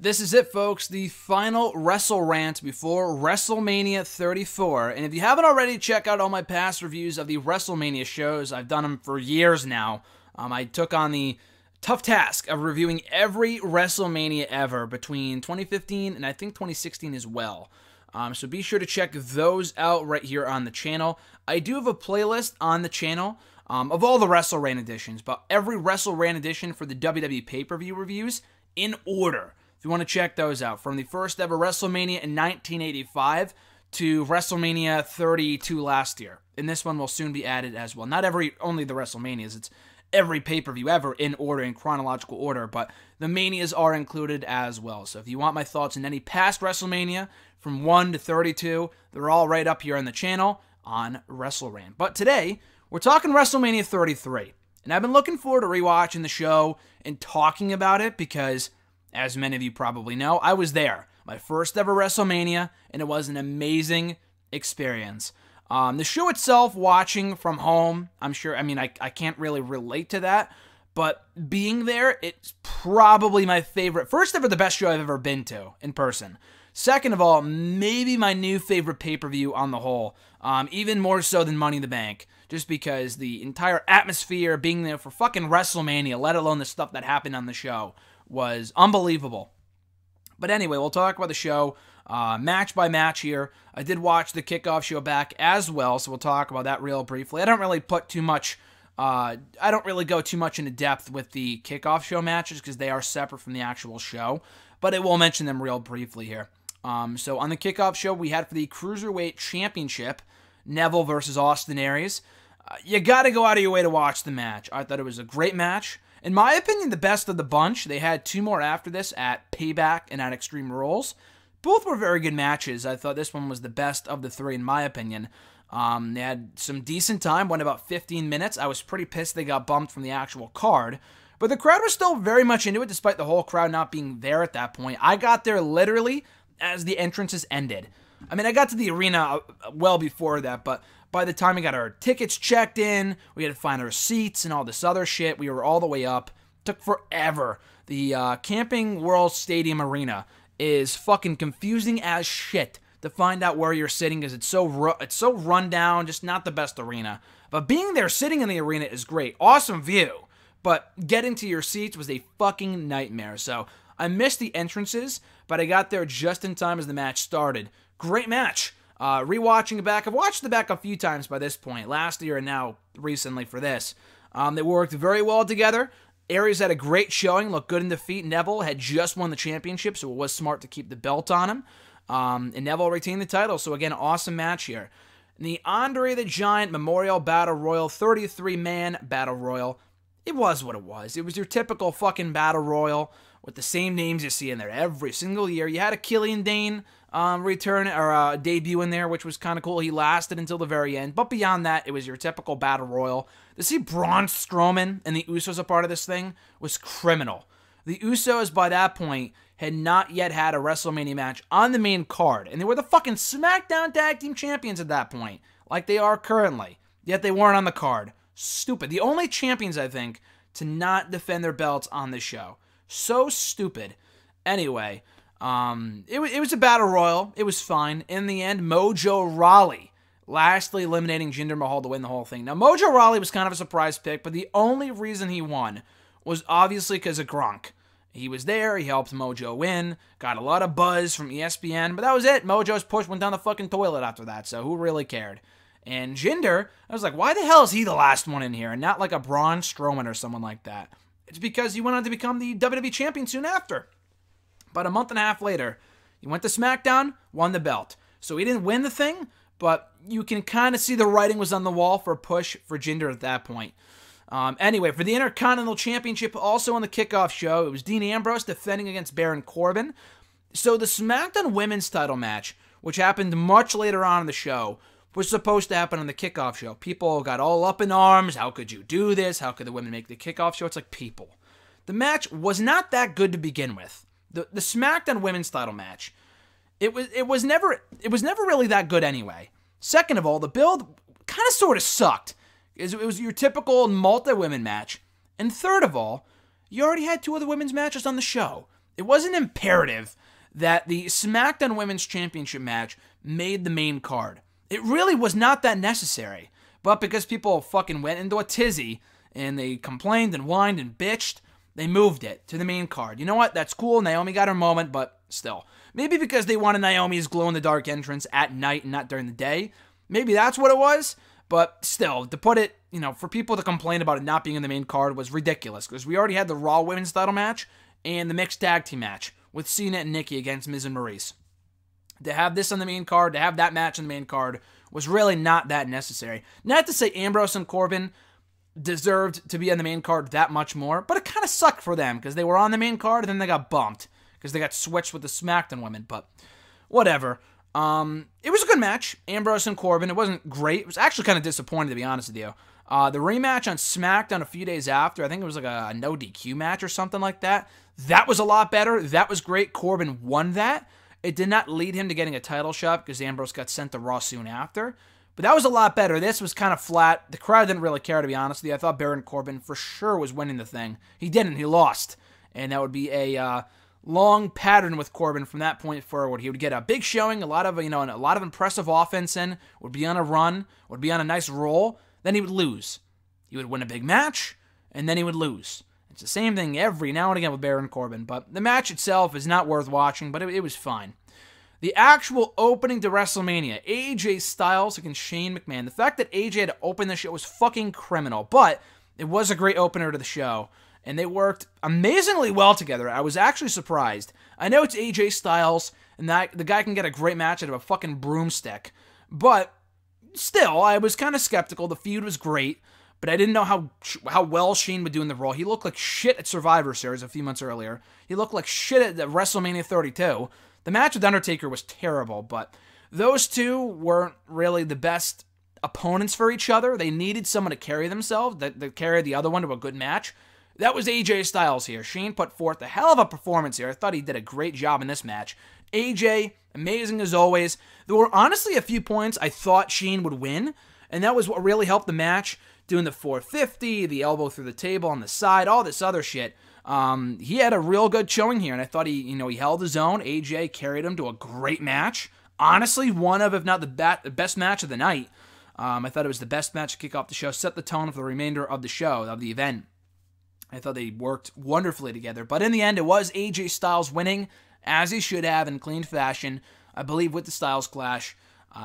This is it, folks, the final WrestleRant before WrestleMania 34. And if you haven't already, check out all my past reviews of the WrestleMania shows. I've done them for years now. I took on the tough task of reviewing every WrestleMania ever between 2015 and I think 2016 as well. So be sure to check those out right here on the channel. I do have a playlist on the channel of all the WrestleRant editions, but every WrestleRant edition for the WWE pay-per-view reviews in order. If you want to check those out, from the first ever WrestleMania in 1985 to WrestleMania 32 last year. And this one will soon be added as well. Not only the WrestleManias, it's every pay-per-view ever in order, in chronological order, but the Manias are included as well. So if you want my thoughts on any past WrestleMania, from 1 to 32, they're all right up here on the channel on WrestleRant. But today, we're talking WrestleMania 33. And I've been looking forward to rewatching the show and talking about it because, as many of you probably know, I was there. My first ever WrestleMania, and it was an amazing experience. The show itself, watching from home, I can't really relate to that, but being there, it's probably my favorite. First ever, the best show I've ever been to in person. Second of all, maybe my new favorite pay-per-view on the whole, even more so than Money in the Bank, just because the entire atmosphere, being there for fucking WrestleMania, let alone the stuff that happened on the show, was unbelievable. But anyway, we'll talk about the show match by match here. I did watch the kickoff show back as well, so we'll talk about that real briefly. I don't really go too much into depth with the kickoff show matches because they are separate from the actual show, but I will mention them real briefly here. So on the kickoff show, we had for the Cruiserweight Championship, Neville versus Austin Aries. You got to go out of your way to watch the match. I thought it was a great match. In my opinion, the best of the bunch. They had two more after this at Payback and at Extreme Rules. Both were very good matches. I thought this one was the best of the three, in my opinion. They had some decent time, went about 15 minutes. I was pretty pissed they got bumped from the actual card. But the crowd was still very much into it, despite the whole crowd not being there at that point. I got there literally as the entrances ended. I mean, I got to the arena well before that, but by the time we got our tickets checked in, we had to find our seats and all this other shit. We were all the way up. It took forever. The Camping World Stadium Arena is fucking confusing as shit to find out where you're sitting because it's so run down, just not the best arena. But being there, sitting in the arena is great. Awesome view. But getting to your seats was a fucking nightmare. So I missed the entrances, but I got there just in time as the match started. Great match. Rewatching it back, I've watched it back a few times by this point, last year and now recently for this. They worked very well together. Aries had a great showing, looked good in defeat. Neville had just won the championship, so it was smart to keep the belt on him. And Neville retained the title, so again, awesome match here. The Andre the Giant Memorial Battle Royal, 33-man Battle Royal. It was what it was. It was your typical fucking Battle Royal with the same names you see in there every single year. You had a Killian Dane return or debut in there, which was kind of cool. He lasted until the very end. But beyond that, it was your typical Battle Royal. To see Braun Strowman and the Usos a part of this thing was criminal. The Usos, by that point, had not yet had a WrestleMania match on the main card. And they were the fucking SmackDown Tag Team Champions at that point, like they are currently. Yet they weren't on the card. Stupid. The only champions, I think, to not defend their belts on this show. So stupid. Anyway, it was a battle royal. It was fine. In the end, Mojo Rawley lastly eliminating Jinder Mahal to win the whole thing. Now, Mojo Rawley was kind of a surprise pick, but the only reason he won was obviously because of Gronk. He was there. He helped Mojo win. Got a lot of buzz from ESPN, but that was it. Mojo's push went down the fucking toilet after that, so who really cared? And Jinder, I was like, why the hell is he the last one in here and not like a Braun Strowman or someone like that? It's because he went on to become the WWE Champion soon after. About a month and a half later, he went to SmackDown, won the belt. So he didn't win the thing, but you can kind of see the writing was on the wall for a push for Jinder at that point. Anyway, for the Intercontinental Championship, also on the kickoff show, it was Dean Ambrose defending against Baron Corbin. So the SmackDown Women's title match, which happened much later on in the show, was supposed to happen on the kickoff show. People got all up in arms. How could you do this? How could the women make the kickoff show? It's like, people. The match was not that good to begin with. The SmackDown Women's title match, it was never really that good anyway. Second of all, the build kind of sort of sucked. It was your typical multi-women match. And third of all, you already had two other women's matches on the show. it wasn't imperative that the SmackDown Women's Championship match made the main card. It really was not that necessary. But because people fucking went into a tizzy and they complained and whined and bitched, they moved it to the main card. You know what? That's cool. Naomi got her moment, but still. Maybe because they wanted Naomi's glow-in-the-dark entrance at night and not during the day. Maybe that's what it was. But still, to put it, for people to complain about it not being in the main card was ridiculous. Because we already had the Raw Women's title match and the mixed tag team match with Cena and Nikki against Miz and Maurice. To have this on the main card, to have that match on the main card, was really not that necessary. Not to say Ambrose and Corbin deserved to be on the main card that much more, but it kind of sucked for them because they were on the main card and then they got bumped because they got switched with the SmackDown women, but whatever. It was a good match, Ambrose and Corbin. It wasn't great. It was actually kind of disappointing, to be honest with you. The rematch on SmackDown a few days after, I think it was like a no DQ match or something like that. That was a lot better. That was great. Corbin won that. It did not lead him to getting a title shot because Ambrose got sent to Raw soon after. But that was a lot better. This was kind of flat. The crowd didn't really care, to be honest with you. I thought Baron Corbin for sure was winning the thing. He didn't. He lost. And that would be a long pattern with Corbin from that point forward. He would get a big showing, a lot of impressive offense in, would be on a run, would be on a nice roll. Then he would lose. He would win a big match, and then he would lose. It's the same thing every now and again with Baron Corbin, but the match itself is not worth watching, but it was fine. The actual opening to WrestleMania, AJ Styles against Shane McMahon. The fact that AJ had to open the show was fucking criminal, but it was a great opener to the show, and they worked amazingly well together. I was actually surprised. I know it's AJ Styles, and that the guy can get a great match out of a fucking broomstick, but still, I was kind of skeptical. The feud was great, but I didn't know how well Shane would do in the role. He looked like shit at Survivor Series a few months earlier. He looked like shit at WrestleMania 32. The match with Undertaker was terrible, but those two weren't really the best opponents for each other. They needed someone to carry themselves, that carry the other one to a good match. That was AJ Styles here. Shane put forth a hell of a performance here. I thought he did a great job in this match. AJ, amazing as always. There were honestly a few points I thought Shane would win, and that was what really helped the match. Doing the 450, the elbow through the table on the side, all this other shit. He had a real good showing here, and I thought he held his own. AJ carried him to a great match. Honestly, one of, if not the best match of the night. I thought it was the best match to kick off the show, set the tone for the remainder of the show, of the event. I thought they worked wonderfully together, but in the end, it was AJ Styles winning, as he should have in clean fashion, I believe with the Styles Clash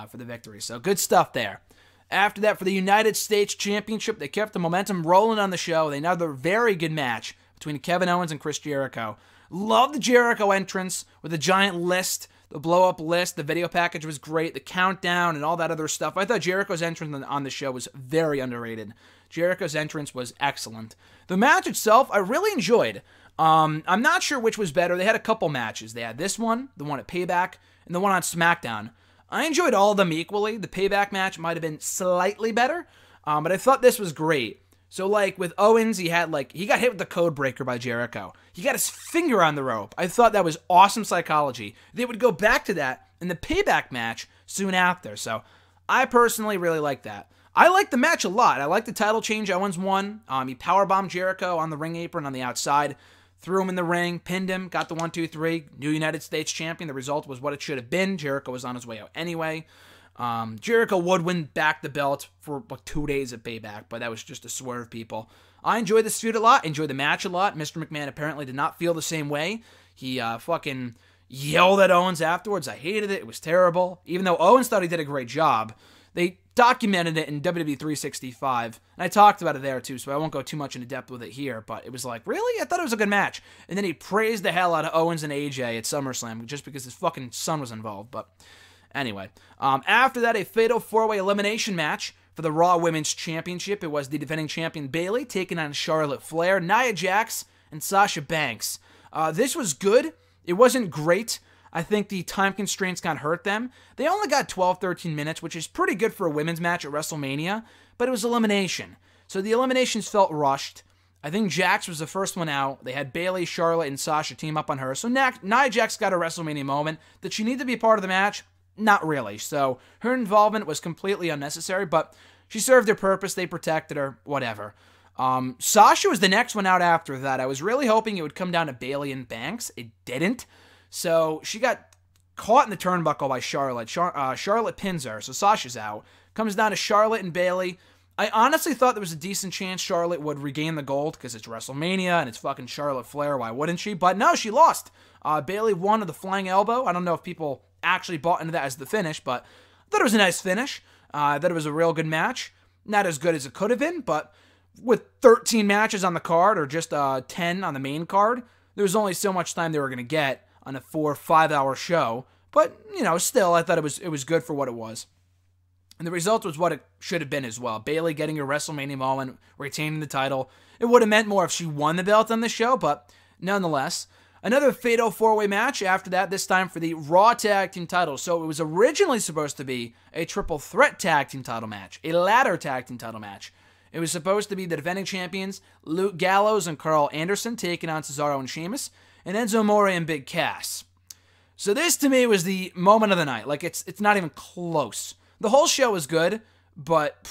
for the victory. So good stuff there. After that, for the United States Championship, they kept the momentum rolling on the show. They had another very good match between Kevin Owens and Chris Jericho. Love the Jericho entrance with the giant list, the blow-up list. The video package was great, the countdown, and all that other stuff. I thought Jericho's entrance on the show was very underrated. Jericho's entrance was excellent. The match itself, I really enjoyed. I'm not sure which was better. They had a couple matches. They had this one, the one at Payback, and the one on SmackDown. I enjoyed all of them equally. The Payback match might have been slightly better, but I thought this was great. So, with Owens, he got hit with the code breaker by Jericho. He got his finger on the rope. I thought that was awesome psychology. They would go back to that in the Payback match soon after. So, I personally really like that. I like the match a lot. I like the title change. Owens won. He powerbombed Jericho on the ring apron on the outside. Threw him in the ring, pinned him, got the 1, 2, 3, new United States champion. The result was what it should have been. Jericho was on his way out anyway. Jericho would win back the belt for 2 days at Payback, but that was just a swerve, people. I enjoyed this feud a lot, enjoyed the match a lot. Mr. McMahon apparently did not feel the same way. He fucking yelled at Owens afterwards. I hated it. It was terrible. Even though Owens thought he did a great job. They documented it in WWE 365, and I talked about it there too, so I won't go too much into depth with it here, but it was like, really? I thought it was a good match. And then he praised the hell out of Owens and AJ at SummerSlam just because his fucking son was involved, but anyway. After that, a fatal 4-way elimination match for the Raw Women's Championship. It was the defending champion Bayley taking on Charlotte Flair, Nia Jax, and Sasha Banks. This was good. It wasn't great. I think the time constraints kind of hurt them. They only got 12-13 minutes, which is pretty good for a women's match at WrestleMania, but it was elimination. So the eliminations felt rushed. I think Jax was the first one out. They had Bayley, Charlotte, and Sasha team up on her. So Nia Jax got a WrestleMania moment. Did she need to be a part of the match? Not really. So her involvement was completely unnecessary, but she served her purpose. They protected her, whatever. Sasha was the next one out after that. I was really hoping it would come down to Bayley and Banks. It didn't. So she got caught in the turnbuckle by Charlotte. Charlotte pins her, so Sasha's out. Comes down to Charlotte and Bayley. I honestly thought there was a decent chance Charlotte would regain the gold because it's WrestleMania and it's fucking Charlotte Flair. Why wouldn't she? But no, she lost. Bayley won with the flying elbow. I don't know if people actually bought into that as the finish, but I thought it was a nice finish. I thought it was a real good match. Not as good as it could have been, but with 13 matches on the card or just 10 on the main card, there was only so much time they were going to get on a 4 or 5 hour show. But, still, I thought it was good for what it was. And the result was what it should have been as well. Bayley getting her WrestleMania moment, retaining the title. It would have meant more if she won the belt on the show, but nonetheless. Another fatal 4-way match after that, this time for the Raw Tag Team titles. So it was originally supposed to be a triple threat tag team title match, a ladder tag team title match. It was supposed to be the defending champions, Luke Gallows and Carl Anderson, taking on Cesaro and Sheamus, and Enzo Amore and Big Cass. So this, to me, was the moment of the night. Like, it's not even close. The whole show was good, but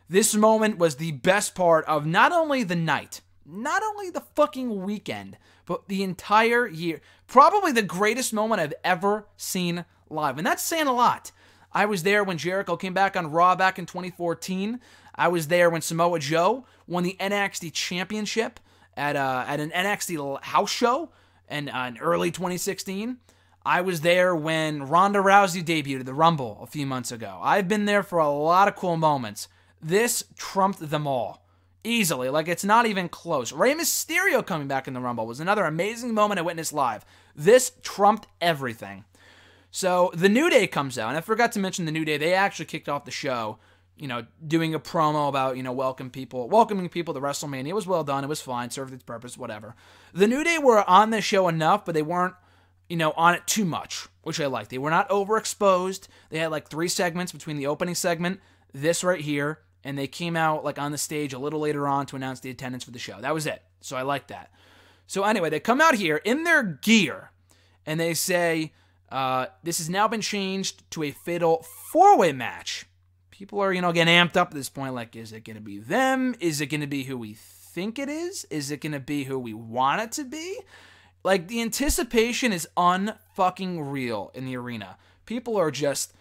this moment was the best part of not only the night, not only the fucking weekend, but the entire year. Probably the greatest moment I've ever seen live, and that's saying a lot. I was there when Jericho came back on Raw back in 2014. I was there when Samoa Joe won the NXT Championship at an NXT house show in early 2016. I was there when Ronda Rousey debuted at the Rumble a few months ago. I've been there for a lot of cool moments. This trumped them all. Easily. Like, it's not even close. Rey Mysterio coming back in the Rumble was another amazing moment I witnessed live. This trumped everything. So, the New Day comes out, and I forgot to mention the New Day. They actually kicked off the show, doing a promo about, welcoming people to WrestleMania. It was well done. It was fine. Served its purpose, whatever. The New Day were on the show enough, but they weren't, on it too much, which I liked. They were not overexposed. They had like 3 segments between the opening segment, this right here, and they came out like on the stage a little later on to announce the attendance for the show. That was it. So I liked that. So anyway, they come out here in their gear, and they say, this has now been changed to a fatal 4-way match. People are, getting amped up at this point. Like, is it going to be them? Is it going to be who we think it is? Is it going to be who we want it to be? Like, the anticipation is unfucking real in the arena. People are just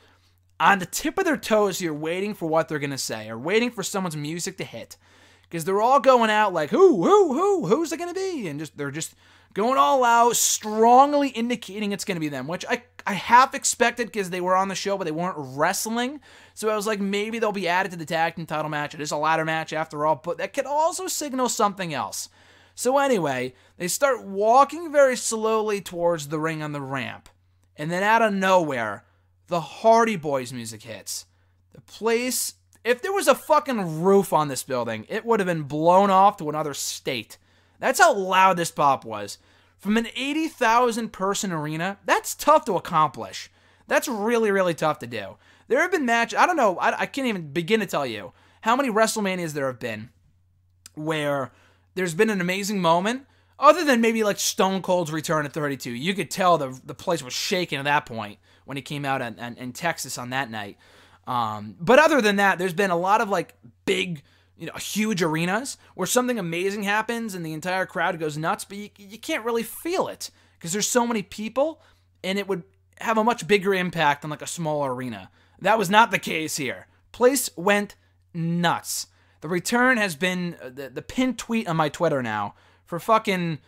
on the tip of their toes here waiting for what they're going to say or waiting for someone's music to hit. Because they're all going out like, who's it going to be? And they're just going all out, strongly indicating it's going to be them, which I half expected because they were on the show, but they weren't wrestling. So I was like, maybe they'll be added to the tag team title match. It is a ladder match after all, but that could also signal something else. So anyway, they start walking very slowly towards the ring on the ramp. And then out of nowhere, the Hardy Boys music hits. The place, if there was a fucking roof on this building, it would have been blown off to another state. That's how loud this pop was. From an 80,000 person arena, that's tough to accomplish. That's really, really tough to do. There have been matches, I don't know, I can't even begin to tell you how many WrestleManias there have been where there's been an amazing moment, other than maybe like Stone Cold's return at 32. You could tell the place was shaking at that point when he came out in Texas on that night. But other than that, there's been a lot of like big, huge arenas where something amazing happens and the entire crowd goes nuts, but you can't really feel it because there's so many people and it would have a much bigger impact on like a smaller arena. That was not the case here. Place went nuts. The return has been the pinned tweet on my Twitter now for fucking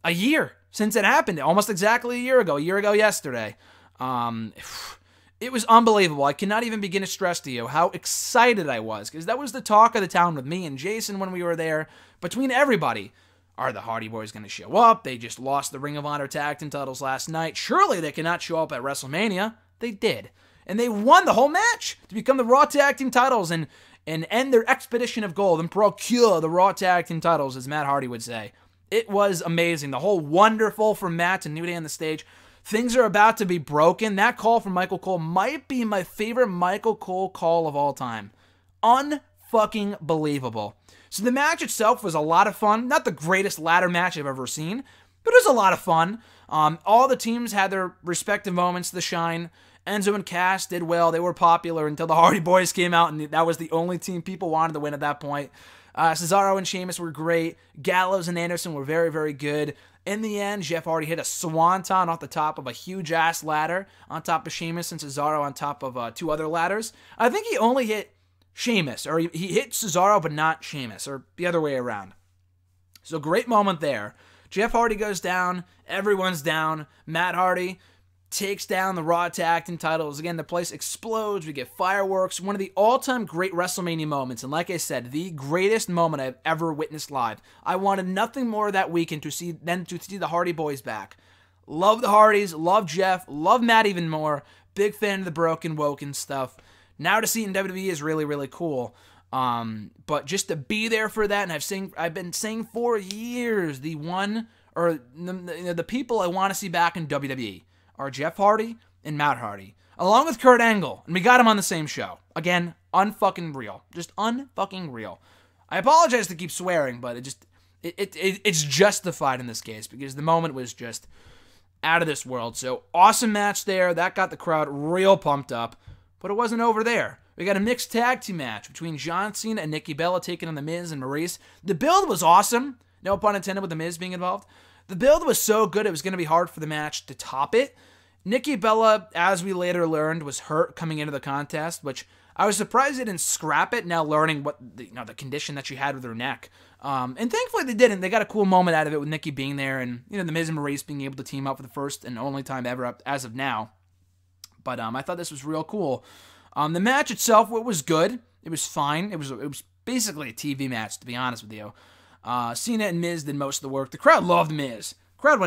a year since it happened. Almost exactly a year ago yesterday. It was unbelievable. I cannot even begin to stress to you how excited I was because that was the talk of the town with me and Jason when we were there. Between everybody, are the Hardy Boys going to show up? They just lost the Ring of Honor Tag Team titles last night. Surely they cannot show up at WrestleMania. They did. And they won the whole match to become the Raw Tag Team titles and end their expedition of gold and procure the Raw Tag Team titles, as Matt Hardy would say. It was amazing. The whole wonderful from Matt to New Day on the stage. Things are about to be broken. That call from Michael Cole might be my favorite Michael Cole call of all time. Unfucking believable. So the match itself was a lot of fun. Not the greatest ladder match I've ever seen, but it was a lot of fun. All the teams had their respective moments to shine. Enzo and Cass did well. They were popular until the Hardy Boys came out, and that was the only team people wanted to win at that point. Cesaro and Sheamus were great. Gallows and Anderson were very, very good. In the end, Jeff Hardy hit a swanton off the top of a huge-ass ladder on top of Sheamus and Cesaro on top of 2 other ladders. I think he only hit Sheamus, or he hit Cesaro but not Sheamus, or the other way around. So great moment there. Jeff Hardy goes down. Everyone's down. Matt Hardy takes down the Raw Tag Team titles. Again, the place explodes. We get fireworks. One of the all-time great WrestleMania moments. And like I said, the greatest moment I've ever witnessed live. I wanted nothing more that weekend than to see the Hardy Boys back. Love the Hardys. Love Jeff. Love Matt even more. Big fan of the Broken Woken stuff. Now to see it in WWE is really, really cool. But just to be there for that, and I've been saying for years, the people I want to see back in WWE are Jeff Hardy and Matt Hardy, along with Kurt Angle, and we got him on the same show. Again, unfucking real, just unfucking real. I apologize to keep swearing, but it's justified in this case because the moment was just out of this world. So awesome match there. That got the crowd real pumped up, but it wasn't over there. We got a mixed tag team match between John Cena and Nikki Bella taking on The Miz and Maurice. The build was awesome. No pun intended with The Miz being involved. The build was so good it was going to be hard for the match to top it. Nikki Bella, as we later learned, was hurt coming into the contest, which I was surprised they didn't scrap it, now learning what the condition that she had with her neck. And thankfully they didn't. They got a cool moment out of it with Nikki being there and The Miz and Maurice being able to team up for the first and only time ever as of now. But I thought this was real cool. The match itself, it was good. It was fine. It was basically a TV match, to be honest with you. Cena and Miz did most of the work. The crowd loved Miz. The crowd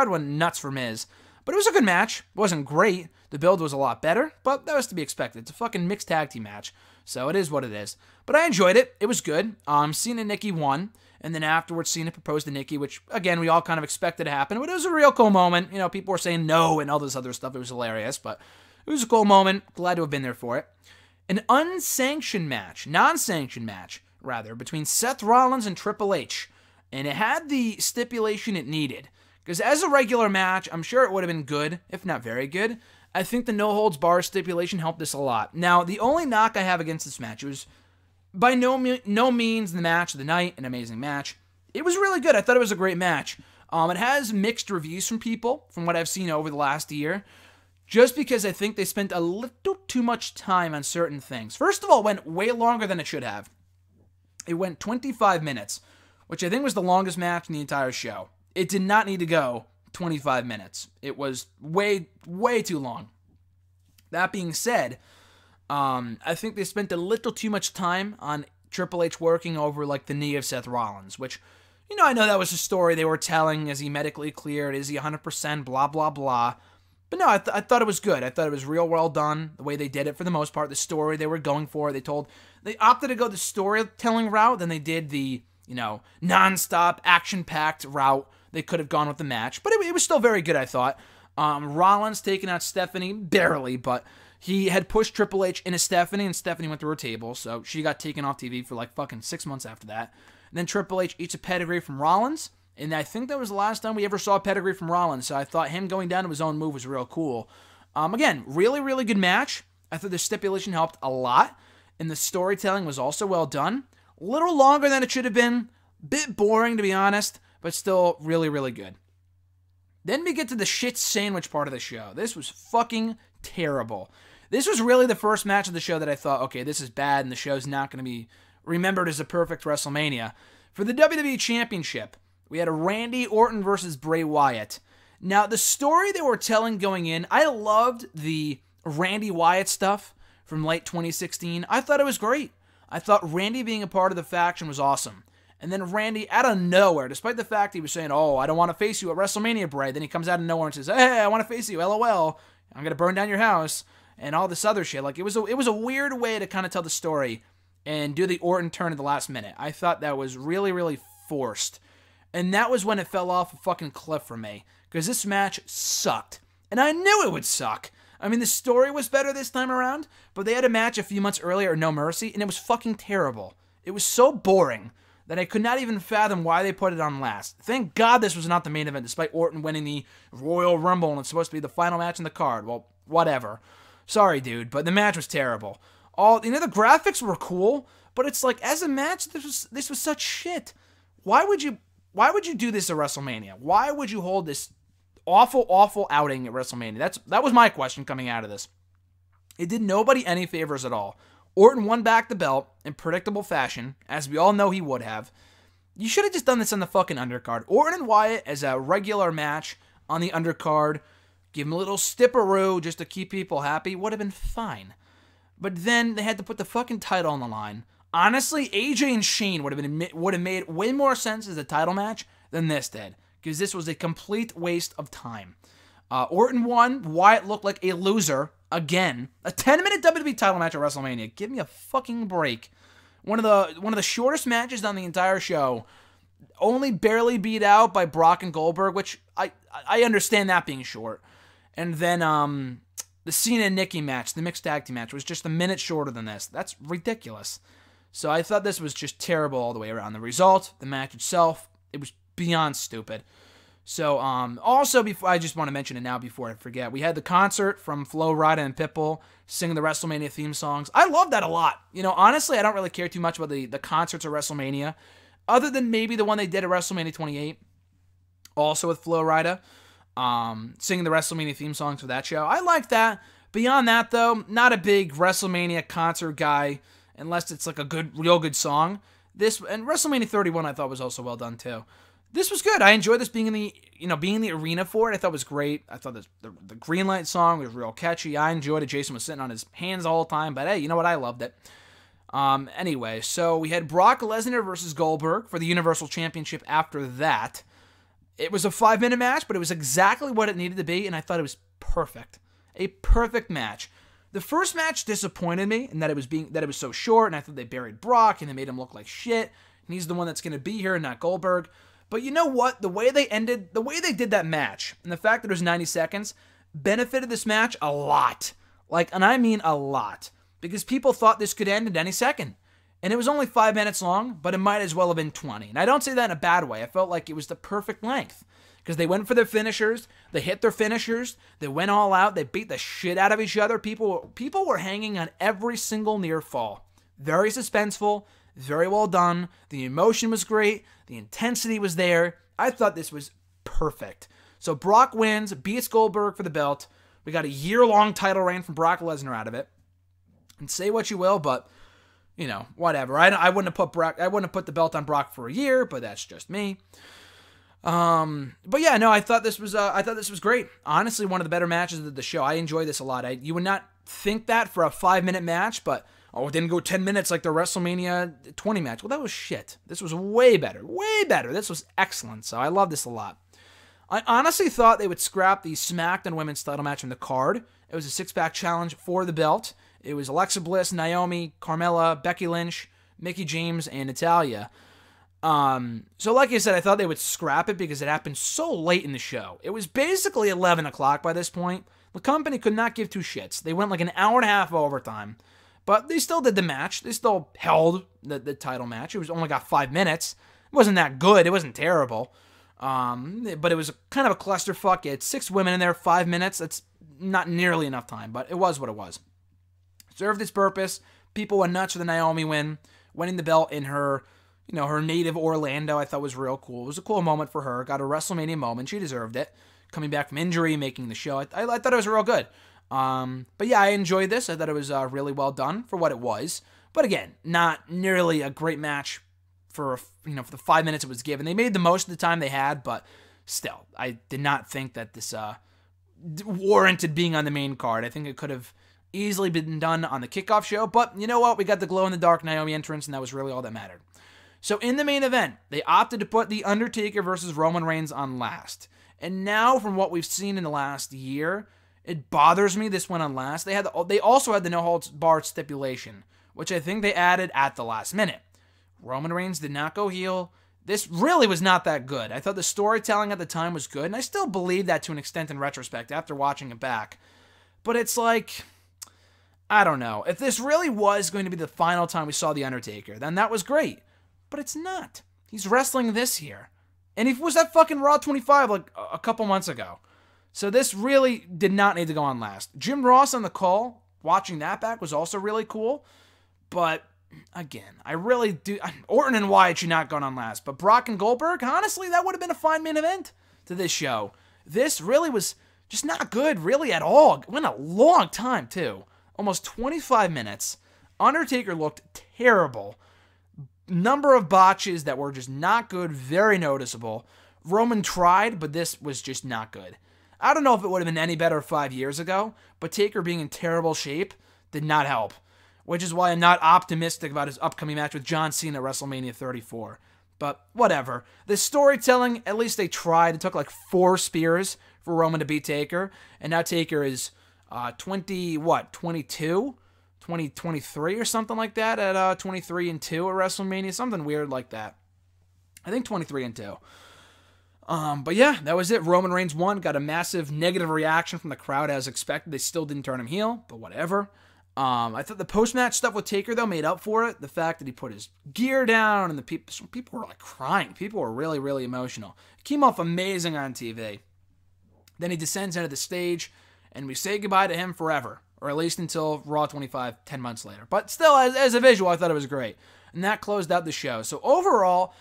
went nuts for Miz. But it was a good match. It wasn't great. The build was a lot better, but that was to be expected. It's a fucking mixed tag team match, so it is what it is. But I enjoyed it. It was good. Cena and Nikki won, and then afterwards Cena proposed to Nikki, which, again, we all kind of expected to happen. But it was a real cool moment. People were saying no and all this other stuff. It was hilarious, but it was a cool moment. Glad to have been there for it. An non-sanctioned match, between Seth Rollins and Triple H. And it had the stipulation it needed. Because as a regular match, I'm sure it would have been good, if not very good. I think the no-holds-barred stipulation helped this a lot. Now, the only knock I have against this match, it was by no means the match of the night, an amazing match. It was really good. I thought it was a great match. It has mixed reviews from people, from what I've seen over the last year. Just because I think they spent a little too much time on certain things. First of all, it went way longer than it should have. It went 25 minutes, which I think was the longest match in the entire show. It did not need to go 25 minutes. It was way, way too long. That being said, I think they spent a little too much time on Triple H working over the knee of Seth Rollins, which, I know that was a story they were telling. Is he medically cleared? Is he 100%? Blah, blah, blah. But no, I thought it was good. I thought it was real well done, the way they did it for the most part, the story they were going for. They opted to go the storytelling route than they did the, non-stop, action-packed route they could have gone with the match. But it was still very good, I thought. Rollins taking out Stephanie, barely, but he had pushed Triple H into Stephanie, and Stephanie went through her table, so she got taken off TV for fucking 6 months after that. And then Triple H eats a pedigree from Rollins, and I think that was the last time we ever saw a pedigree from Rollins, so I thought him going down to his own move was real cool. Again, really, really good match. I thought the stipulation helped a lot, and the storytelling was also well done. A little longer than it should have been. Bit boring, to be honest, but still really, really good. Then we get to the shit sandwich part of the show. This was fucking terrible. This was really the first match of the show that I thought, okay, this is bad, and the show's not going to be remembered as a perfect WrestleMania. For the WWE Championship, we had a Randy Orton versus Bray Wyatt. Now, the story they were telling going in, I loved the Randy Wyatt stuff from late 2016. I thought it was great. I thought Randy being a part of the faction was awesome. And then Randy, out of nowhere, despite the fact he was saying, oh, I don't want to face you at WrestleMania, Bray, then he comes out of nowhere and says, hey, I want to face you, LOL. I'm going to burn down your house, and all this other shit. It was a weird way to kind of tell the story and do the Orton turn at the last minute. I thought that was really, really forced. And that was when it fell off a fucking cliff for me, because this match sucked. And I knew it would suck. I mean, the story was better this time around, but they had a match a few months earlier, No Mercy, and it was fucking terrible. It was so boring that I could not even fathom why they put it on last. Thank God this was not the main event, despite Orton winning the Royal Rumble, and it's supposed to be the final match in the card. Well, whatever. Sorry, dude, but the match was terrible. The graphics were cool, But it's like, as a match, this was such shit. Why would you do this at WrestleMania? Why would you hold this awful, awful outing at WrestleMania? That was my question coming out of this. It did nobody any favors at all. Orton won back the belt in predictable fashion, as we all know he would have. You should have just done this on the fucking undercard. Orton and Wyatt as a regular match on the undercard. Give him a little stipperoo just to keep people happy. Would have been fine. But then they had to put the fucking title on the line. Honestly, AJ and Shane would have made way more sense as a title match than this did. Because this was a complete waste of time. Orton won. Wyatt looked like a loser again. A 10-minute WWE title match at WrestleMania. Give me a fucking break. One of the shortest matches on the entire show. Only barely beat out by Brock and Goldberg, which I understand that being short. And then the Cena and Nikki match, the mixed tag team match, was just a minute shorter than this. That's ridiculous. So I thought this was just terrible all the way around. The result, the match itself, it was beyond stupid. So, also, I just want to mention it now before I forget. We had the concert from Flo Rida and Pitbull singing the WrestleMania theme songs. I love that a lot. You know, honestly, I don't really care too much about the concerts at WrestleMania, other than maybe the one they did at WrestleMania 28, also with Flo Rida, singing the WrestleMania theme songs for that show. I like that. Beyond that, though, not a big WrestleMania concert guy, unless it's like a real good song. And WrestleMania 31 I thought was also well done, too. This was good. I enjoyed this being in the arena for it. I thought it was great. I thought the Green Light song was real catchy. I enjoyed it. Jason was sitting on his hands all the time, but hey, you know what? I loved it. Anyway, so we had Brock Lesnar versus Goldberg for the Universal Championship after that. It was a 5-minute match, but it was exactly what it needed to be, and I thought it was perfect. A perfect match. The first match disappointed me in that it was so short, and I thought they buried Brock and they made him look like shit. And he's the one that's going to be here and not Goldberg. But you know what? The way they did that match, and the fact that it was 90 seconds, benefited this match a lot. And I mean a lot. Because people thought this could end at any second. And it was only 5 minutes long, but it might as well have been 20. And I don't say that in a bad way. I felt like it was the perfect length. Because they went for their finishers, they hit their finishers, they went all out, they beat the shit out of each other. People were hanging on every single near fall. Very suspenseful. Very well done. The emotion was great. The intensity was there. I thought this was perfect. So Brock wins, beats Goldberg for the belt. We got a year-long title reign from Brock Lesnar out of it. And say what you will, but you know, whatever. I wouldn't have put the belt on Brock for a year, but that's just me. But yeah, no, I thought this was great. Honestly, one of the better matches of the show. I enjoyed this a lot. You would not think that for a 5-minute match, but it didn't go 10 minutes like the WrestleMania 20 match. Well, that was shit. This was way better. Way better. This was excellent. So I love this a lot. I honestly thought they would scrap the SmackDown Women's title match from the card. It was a 6-pack challenge for the belt. It was Alexa Bliss, Naomi, Carmella, Becky Lynch, Mickie James, and Natalya. So like I said, I thought they would scrap it because it happened so late in the show. It was basically 11 o'clock by this point. The company could not give two shits. They went like an hour and a half overtime. But they still did the match. They still held the title match. It was only got 5 minutes. It wasn't that good. It wasn't terrible. But it was kind of a clusterfuck. You had 6 women in there, 5 minutes. That's not nearly enough time, but it was what it was. Served its purpose. People went nuts for the Naomi win. Winning the belt in her native Orlando, I thought was real cool. It was a cool moment for her. Got a WrestleMania moment. She deserved it. Coming back from injury, making the show. I thought it was real good. But yeah, I enjoyed this. I thought it was really well done for what it was. But again, not nearly a great match for the 5 minutes it was given. They made the most of the time they had, but still, I did not think that this warranted being on the main card. I think it could have easily been done on the kickoff show, but you know what? We got the glow-in-the-dark Naomi entrance, and that was really all that mattered. So in the main event, they opted to put The Undertaker versus Roman Reigns on last. And now, from what we've seen in the last year, it bothers me this went on last. They also had the no-holds-barred stipulation, which I think they added at the last minute. Roman Reigns did not go heel. This really was not that good. I thought the storytelling at the time was good, and I still believe that to an extent in retrospect after watching it back. But it's like, I don't know. If this really was going to be the final time we saw The Undertaker, then that was great. But it's not. He's wrestling this year. And he was at fucking Raw 25 like a couple months ago. So this really did not need to go on last. Jim Ross on the call, watching that back, was also really cool. But again, I really do. Orton and Wyatt should not gone on last, but Brock and Goldberg, honestly, that would have been a fine main event to this show. This really was just not good, really, at all. It went a long time, too. Almost 25 minutes. Undertaker looked terrible. Number of botches that were just not good, very noticeable. Roman tried, but this was just not good. I don't know if it would have been any better 5 years ago, but Taker being in terrible shape did not help, which is why I'm not optimistic about his upcoming match with John Cena at WrestleMania 34. But whatever. The storytelling, at least they tried. It took like 4 spears for Roman to beat Taker, and now Taker is 22? 23 or something like that at 23-2 at WrestleMania, something weird like that. I think 23-2. But yeah, that was it. Roman Reigns won, got a massive negative reaction from the crowd as expected. They still didn't turn him heel, but whatever. I thought the post-match stuff with Taker, though, made up for it. The fact that he put his gear down and the people were like crying. People were really, really emotional. It came off amazing on TV. Then he descends into the stage, and we say goodbye to him forever, or at least until Raw 25, 10 months later. But still, as a visual, I thought it was great. And that closed out the show. So overall,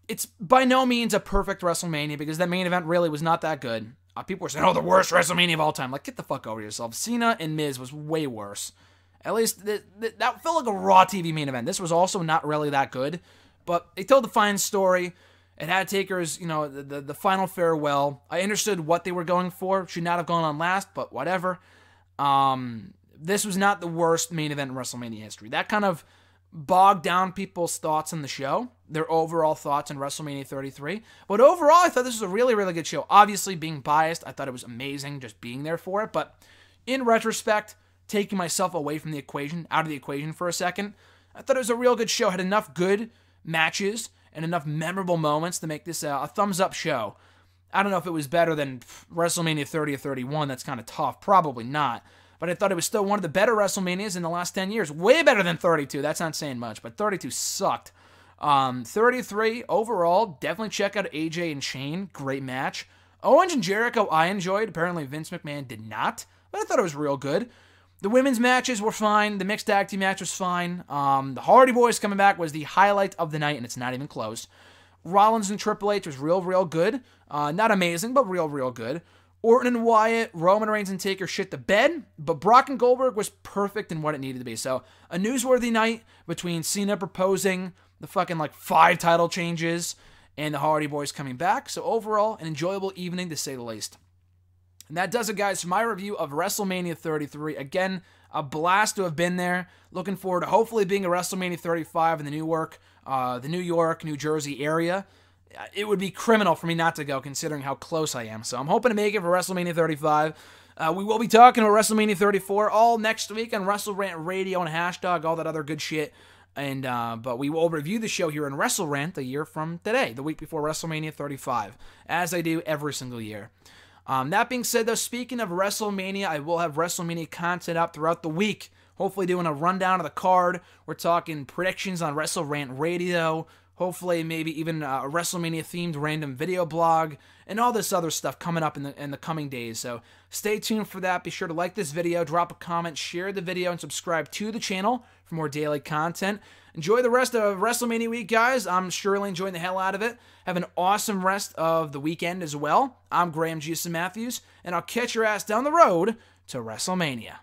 it's by no means a perfect WrestleMania because that main event really was not that good. People were saying, oh, the worst WrestleMania of all time. Like, get the fuck over yourself. Cena and Miz was way worse. At least that felt like a Raw TV main event. This was also not really that good. But they told the fine story. It had Taker's, the final farewell. I understood what they were going for. Should not have gone on last, but whatever. This was not the worst main event in WrestleMania history. That kind of bogged down people's thoughts on the show, their overall thoughts on WrestleMania 33. But overall, I thought this was a really, really good show. Obviously, being biased, I thought it was amazing just being there for it. But in retrospect, taking myself away from the equation, out of the equation for a second, I thought it was a real good show. Had enough good matches and enough memorable moments to make this a thumbs-up show. I don't know if it was better than WrestleMania 30 or 31. That's kind of tough. Probably not. But I thought it was still one of the better WrestleManias in the last 10 years. Way better than 32. That's not saying much, but 32 sucked. 33, overall, definitely check out AJ and Shane. Great match. Owens and Jericho, I enjoyed. Apparently, Vince McMahon did not, but I thought it was real good. The women's matches were fine. The mixed tag team match was fine. The Hardy Boys coming back was the highlight of the night, and it's not even close. Rollins and Triple H was real good. Not amazing, but real good. Orton and Wyatt, Roman Reigns and Taker shit the bed, but Brock and Goldberg was perfect in what it needed to be. So, a newsworthy night between Cena proposing the fucking 5 title changes and the Hardy Boys coming back. So, overall, an enjoyable evening to say the least. And that does it, guys, for my review of WrestleMania 33. Again, a blast to have been there. Looking forward to hopefully being at WrestleMania 35 in the New York, New Jersey area. It would be criminal for me not to go, considering how close I am. So I'm hoping to make it for WrestleMania 35. We will be talking about WrestleMania 34 all next week on WrestleRant Radio and Hashtag, all that other good shit. And but we will review the show here in WrestleRant a year from today, the week before WrestleMania 35, as I do every single year. That being said, though, speaking of WrestleMania, I will have WrestleMania content up throughout the week. Hopefully doing a rundown of the card. We're talking predictions on WrestleRant Radio. Hopefully, maybe even a WrestleMania-themed random video blog, and all this other stuff coming up in the coming days. So stay tuned for that. Be sure to like this video, drop a comment, share the video, and subscribe to the channel for more daily content. Enjoy the rest of WrestleMania week, guys. I'm surely enjoying the hell out of it. Have an awesome rest of the weekend as well. I'm Graham G. Matthews, and I'll catch your ass down the road to WrestleMania.